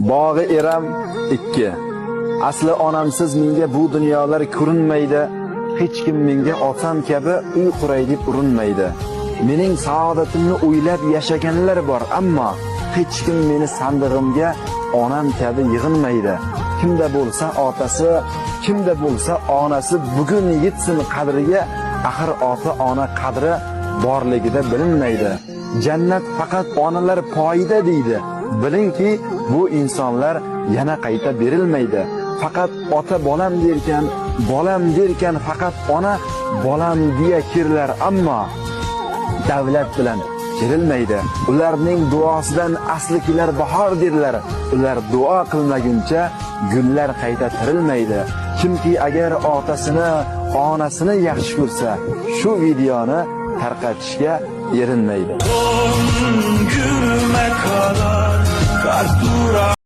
Bog'i eram 2. Asli onamsiz menga bu dunyolar ko'rinmaydi. Hech kim menga otam kabi uy quray deb urinmaydi. Mening saodatimni o'ylab yashaganlar bor, ammo hech kim meni sandig'imga onam kabi yig'inmaydi. Kimda bo'lsa otasi, kimda bo'lsa onasi bugun yetsin qadriga, axir ota-ona qadri borligida bilinmaydi. Jannat faqat onalar poyida deydi. Bilingki, bu insonlar yana qayta berilmaydi. Faqat ota bolam derkan faqat ona bolam deya kirlar, ammo davlat bilan kerilmaydi. Ularning duosidan aslikilar bahor derlar. Ular duo qilmaguncha gullar qayta tirilmaydi. Kimki agar otasini, onasini yaxshi ko'rsa, shu videoni tarqatishga erinmaydi.